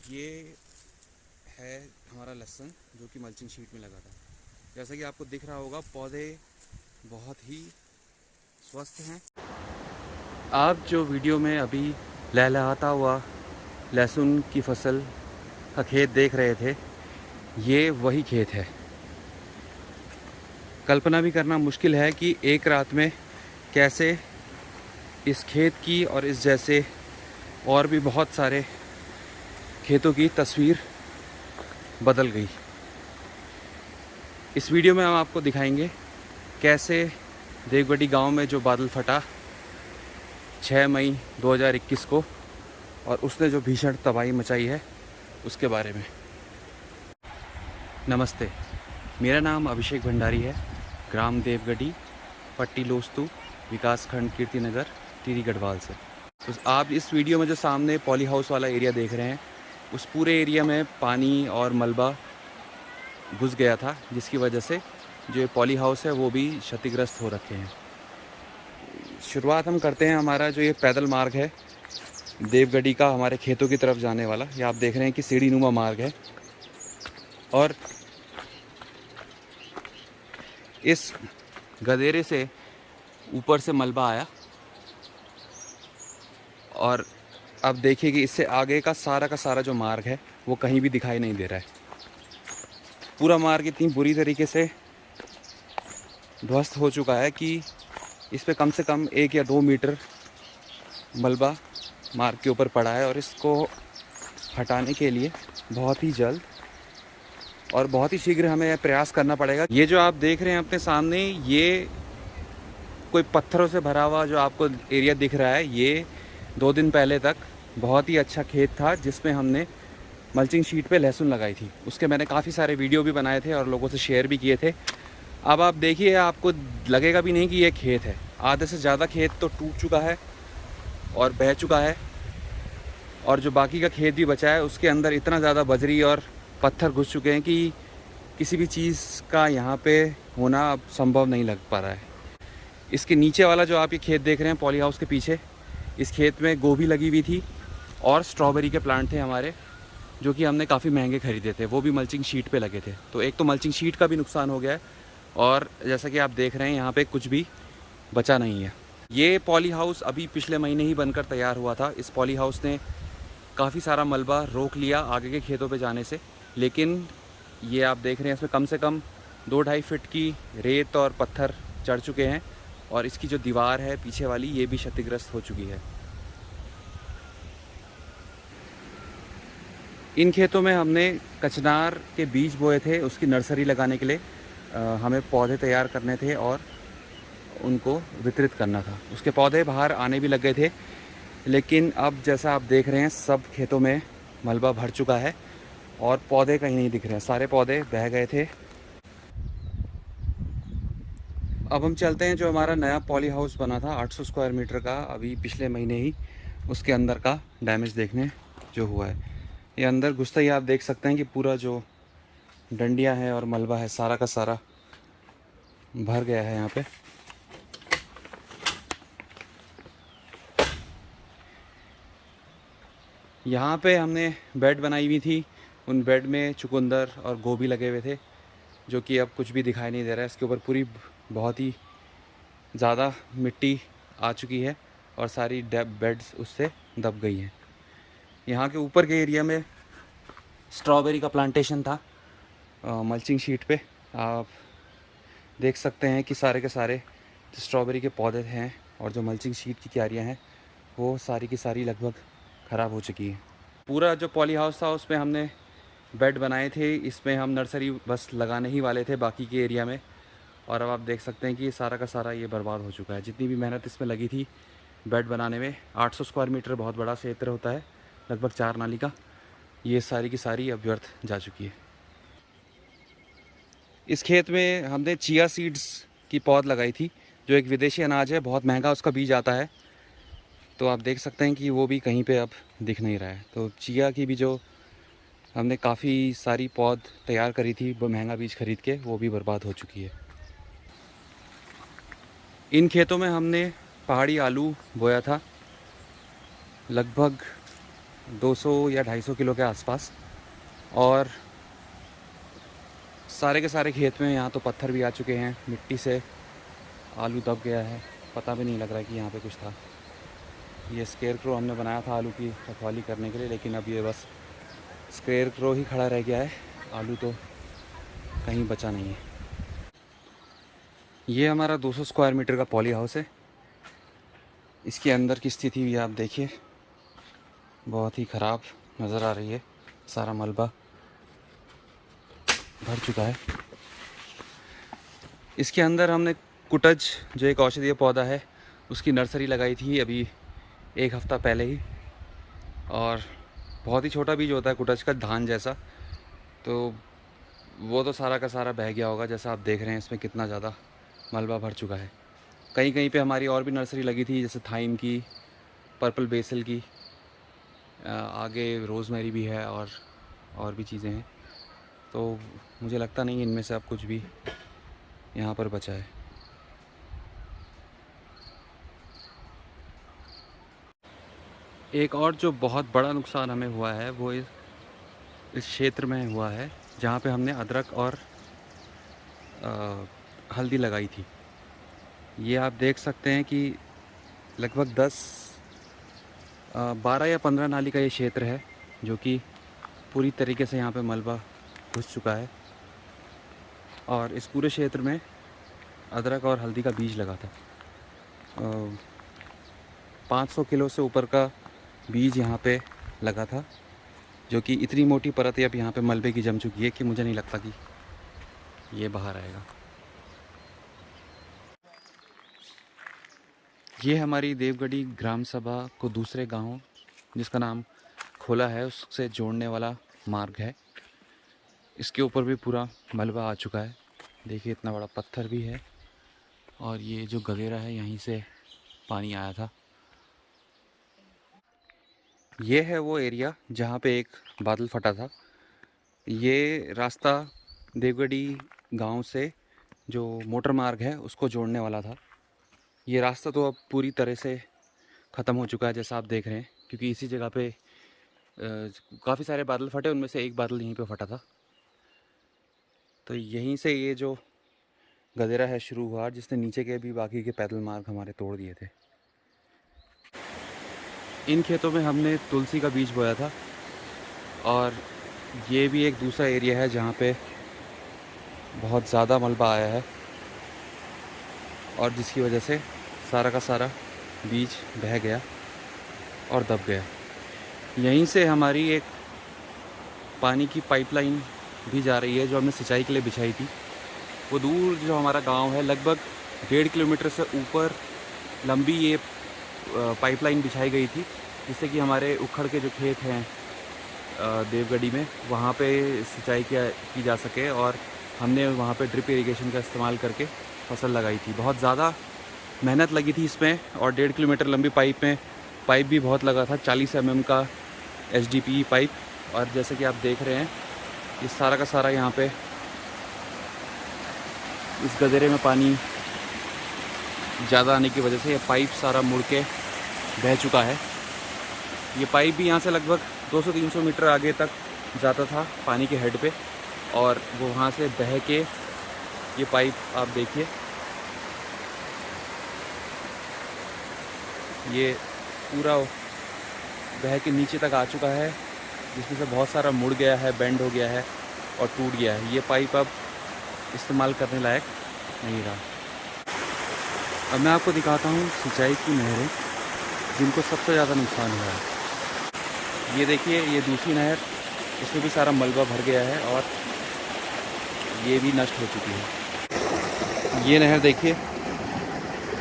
ये है हमारा लहसुन जो कि मल्चिंग शीट में लगा था। जैसा कि आपको दिख रहा होगा, पौधे बहुत ही स्वस्थ हैं। आप जो वीडियो में अभी लहलहाता हुआ लहसुन की फसल का खेत देख रहे थे, ये वही खेत है। कल्पना भी करना मुश्किल है कि एक रात में कैसे इस खेत की और इस जैसे और भी बहुत सारे खेतों की तस्वीर बदल गई। इस वीडियो में हम आपको दिखाएंगे कैसे देवगढ़ी गांव में जो बादल फटा 6 मई 2021 को और उसने जो भीषण तबाही मचाई है उसके बारे में। नमस्ते, मेरा नाम अभिषेक भंडारी है। ग्राम देवगढ़ी, पट्टी लोस्तु, विकासखंड कीर्तिनगर, टिहरी गढ़वाल से। तो आप इस वीडियो में जो सामने पॉली हाउस वाला एरिया देख रहे हैं, उस पूरे एरिया में पानी और मलबा घुस गया था, जिसकी वजह से जो पॉली हाउस है वो भी क्षतिग्रस्त हो रखे हैं। शुरुआत हम करते हैं, हमारा जो ये पैदल मार्ग है देवगढ़ी का हमारे खेतों की तरफ जाने वाला, ये आप देख रहे हैं कि सीढ़ी नुमा मार्ग है। और इस गदेरे से ऊपर से मलबा आया और अब देखिए कि इससे आगे का सारा जो मार्ग है वो कहीं भी दिखाई नहीं दे रहा है। पूरा मार्ग इतनी बुरी तरीके से ध्वस्त हो चुका है कि इस पे कम से कम 1 या 2 मीटर मलबा मार्ग के ऊपर पड़ा है और इसको हटाने के लिए बहुत ही जल्द और बहुत ही शीघ्र हमें प्रयास करना पड़ेगा। ये जो आप देख रहे हैं अपने सामने, ये कोई पत्थरों से भरा हुआ जो आपको एरिया दिख रहा है, ये 2 दिन पहले तक बहुत ही अच्छा खेत था जिसमें हमने मल्चिंग शीट पे लहसुन लगाई थी। उसके मैंने काफ़ी सारे वीडियो भी बनाए थे और लोगों से शेयर भी किए थे। अब आप देखिए, आपको लगेगा भी नहीं कि ये खेत है। आधे से ज़्यादा खेत तो टूट चुका है और बह चुका है, और जो बाकी का खेत भी बचा है उसके अंदर इतना ज़्यादा बजरी और पत्थर घुस चुके हैं कि किसी भी चीज़ का यहाँ पे होना अब संभव नहीं लग पा रहा है। इसके नीचे वाला जो आप ये खेत देख रहे हैं पॉली हाउस के पीछे, इस खेत में गोभी लगी हुई थी और स्ट्रॉबेरी के प्लांट थे हमारे, जो कि हमने काफ़ी महंगे ख़रीदे थे। वो भी मल्चिंग शीट पे लगे थे। तो एक तो मल्चिंग शीट का भी नुकसान हो गया है और जैसा कि आप देख रहे हैं यहाँ पे कुछ भी बचा नहीं है। ये पॉली हाउस अभी पिछले महीने ही बनकर तैयार हुआ था। इस पॉली हाउस ने काफ़ी सारा मलबा रोक लिया आगे के खेतों पे जाने से, लेकिन ये आप देख रहे हैं इसमें कम से कम 2-2.5 फीट की रेत और पत्थर चढ़ चुके हैं और इसकी जो दीवार है पीछे वाली, ये भी क्षतिग्रस्त हो चुकी है। इन खेतों में हमने कचनार के बीज बोए थे, उसकी नर्सरी लगाने के लिए हमें पौधे तैयार करने थे और उनको वितरित करना था। उसके पौधे बाहर आने भी लग गए थे, लेकिन अब जैसा आप देख रहे हैं सब खेतों में मलबा भर चुका है और पौधे कहीं नहीं दिख रहे हैं, सारे पौधे बह गए थे। अब हम चलते हैं, जो हमारा नया पॉली हाउस बना था 800 स्क्वायर मीटर का, अभी पिछले महीने ही उसके अंदर का डैमेज देखने जो हुआ है। ये अंदर घुसते ही आप देख सकते हैं कि पूरा जो डंडियां हैं और मलबा है सारा का सारा भर गया है यहाँ पे। यहाँ पे हमने बेड बनाई हुई थी, उन बेड में चुकंदर और गोभी लगे हुए थे, जो कि अब कुछ भी दिखाई नहीं दे रहा है। इसके ऊपर पूरी बहुत ही ज़्यादा मिट्टी आ चुकी है और सारी बेड्स उससे दब गई हैं। यहाँ के ऊपर के एरिया में स्ट्रॉबेरी का प्लांटेशन था मल्चिंग शीट पे। आप देख सकते हैं कि सारे के सारे जो स्ट्रॉबेरी के पौधे हैं और जो मल्चिंग शीट की क्यारियाँ हैं वो सारी की सारी लगभग ख़राब हो चुकी हैं। पूरा जो पॉली हाउस था उसमें हमने बेड बनाए थे, इसमें हम नर्सरी बस लगाने ही वाले थे बाकी के एरिया में, और अब आप देख सकते हैं कि सारा का सारा ये बर्बाद हो चुका है। जितनी भी मेहनत इसमें लगी थी बेड बनाने में, 800 स्क्वायर मीटर बहुत बड़ा क्षेत्र होता है, लगभग 4 नाली का, ये सारी की सारी अब व्यर्थ जा चुकी है। इस खेत में हमने चिया सीड्स की पौध लगाई थी, जो एक विदेशी अनाज है, बहुत महंगा उसका बीज आता है। तो आप देख सकते हैं कि वो भी कहीं पे अब दिख नहीं रहा है। तो चिया की भी जो हमने काफ़ी सारी पौध तैयार करी थी वो महंगा बीज खरीद के, वो भी बर्बाद हो चुकी है। इन खेतों में हमने पहाड़ी आलू बोया था, लगभग 200 या 250 किलो के आसपास। और सारे के सारे खेत में यहाँ तो पत्थर भी आ चुके हैं, मिट्टी से आलू दब गया है, पता भी नहीं लग रहा है कि यहाँ पे कुछ था। ये स्केयर क्रो हमने बनाया था आलू की रखवाली करने के लिए, लेकिन अब ये बस स्केयर क्रो ही खड़ा रह गया है, आलू तो कहीं बचा नहीं है। ये हमारा 200 स्क्वायर मीटर का पॉली हाउस है। इसके अंदर की स्थिति भी आप देखिए, बहुत ही ख़राब नज़र आ रही है, सारा मलबा भर चुका है। इसके अंदर हमने कुटज, जो एक औषधीय पौधा है, उसकी नर्सरी लगाई थी अभी 1 हफ़्ता पहले ही। और बहुत ही छोटा बीज होता है कुटज का, धान जैसा, तो वो तो सारा का सारा बह गया होगा। जैसा आप देख रहे हैं इसमें कितना ज़्यादा मलबा भर चुका है। कहीं कहीं पे हमारी और भी नर्सरी लगी थी, जैसे थाइम की, पर्पल बेसिल की, आगे रोज़मेरी भी है और भी चीज़ें हैं। तो मुझे लगता नहीं इनमें से अब कुछ भी यहाँ पर बचा है। एक और जो बहुत बड़ा नुकसान हमें हुआ है वो इस क्षेत्र में हुआ है जहाँ पे हमने अदरक और हल्दी लगाई थी। ये आप देख सकते हैं कि लगभग 12 या 15 नाली का ये क्षेत्र है, जो कि पूरी तरीके से यहाँ पे मलबा घुस चुका है। और इस पूरे क्षेत्र में अदरक और हल्दी का बीज लगा था। 500 किलो से ऊपर का बीज यहाँ पे लगा था, जो कि इतनी मोटी परत अब यहाँ पे मलबे की जम चुकी है कि मुझे नहीं लगता कि ये बाहर आएगा। ये हमारी देवगढ़ी ग्राम सभा को दूसरे गांव, जिसका नाम खोला है, उससे जोड़ने वाला मार्ग है। इसके ऊपर भी पूरा मलबा आ चुका है। देखिए इतना बड़ा पत्थर भी है, और ये जो गदेरा है यहीं से पानी आया था। ये है वो एरिया जहाँ पे एक बादल फटा था। ये रास्ता देवगढ़ी गांव से जो मोटर मार्ग है उसको जोड़ने वाला था। ये रास्ता तो अब पूरी तरह से ख़त्म हो चुका है, जैसा आप देख रहे हैं, क्योंकि इसी जगह पे काफ़ी सारे बादल फटे, उनमें से एक बादल यहीं पे फटा था। तो यहीं से ये जो गदेरा है शुरू हुआ, जिसने नीचे के भी बाकी के पैदल मार्ग हमारे तोड़ दिए थे। इन खेतों में हमने तुलसी का बीज बोया था, और ये भी एक दूसरा एरिया है जहाँ पे बहुत ज़्यादा मलबा आया है, और जिसकी वजह से सारा का सारा बीज बह गया और दब गया। यहीं से हमारी एक पानी की पाइपलाइन भी जा रही है, जो हमने सिंचाई के लिए बिछाई थी। वो दूर जो हमारा गांव है, लगभग 1.5 किलोमीटर से ऊपर लंबी ये पाइपलाइन बिछाई गई थी, जिससे कि हमारे उखड़ के जो खेत हैं देवगढ़ी में, वहाँ पे सिंचाई की जा सके। और हमने वहाँ पे ड्रिप इरिगेशन का इस्तेमाल करके फसल लगाई थी। बहुत ज़्यादा मेहनत लगी थी इसमें, और 1.5 किलोमीटर लंबी पाइप भी बहुत लगा था, 40 mm का HDPE पाइप। और जैसे कि आप देख रहे हैं, इस सारा का सारा यहाँ पे इस गदेरे में पानी ज़्यादा आने की वजह से ये पाइप सारा मुड़ के बह चुका है। ये पाइप भी यहाँ से लगभग 200-300 मीटर आगे तक जाता था पानी के हेड पे, और वो वहाँ से बह के ये पाइप आप देखिए, ये पूरा बह के नीचे तक आ चुका है, जिसमें से बहुत सारा मुड़ गया है, बेंड हो गया है और टूट गया है। ये पाइप अब इस्तेमाल करने लायक नहीं रहा। अब मैं आपको दिखाता हूँ सिंचाई की नहरें जिनको सबसे ज़्यादा नुकसान हुआ है। ये देखिए, ये दूसरी नहर, इसमें भी सारा मलबा भर गया है और ये भी नष्ट हो चुकी है। ये नहर देखिए,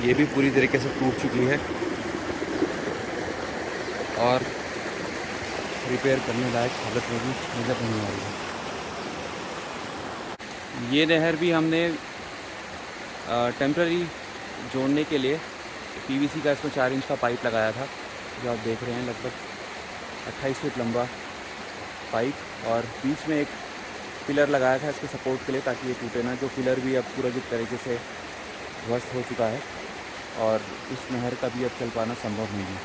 ये भी पूरी तरीके से टूट चुकी है और रिपेयर करने लायक हालत में भी नज़र नहीं आ रही है। ये नहर भी हमने टेम्प्ररी जोड़ने के लिए PVC का इसमें 4 इंच का पाइप लगाया था, जो आप देख रहे हैं, लगभग 28 फीट लंबा पाइप, और बीच में एक पिलर लगाया था इसके सपोर्ट के लिए, ताकि ये टूटे ना। जो पिलर भी अब पूरा जिस तरीके से ध्वस्त हो चुका है, और इस नहर का भी अब चल पाना संभव नहीं है।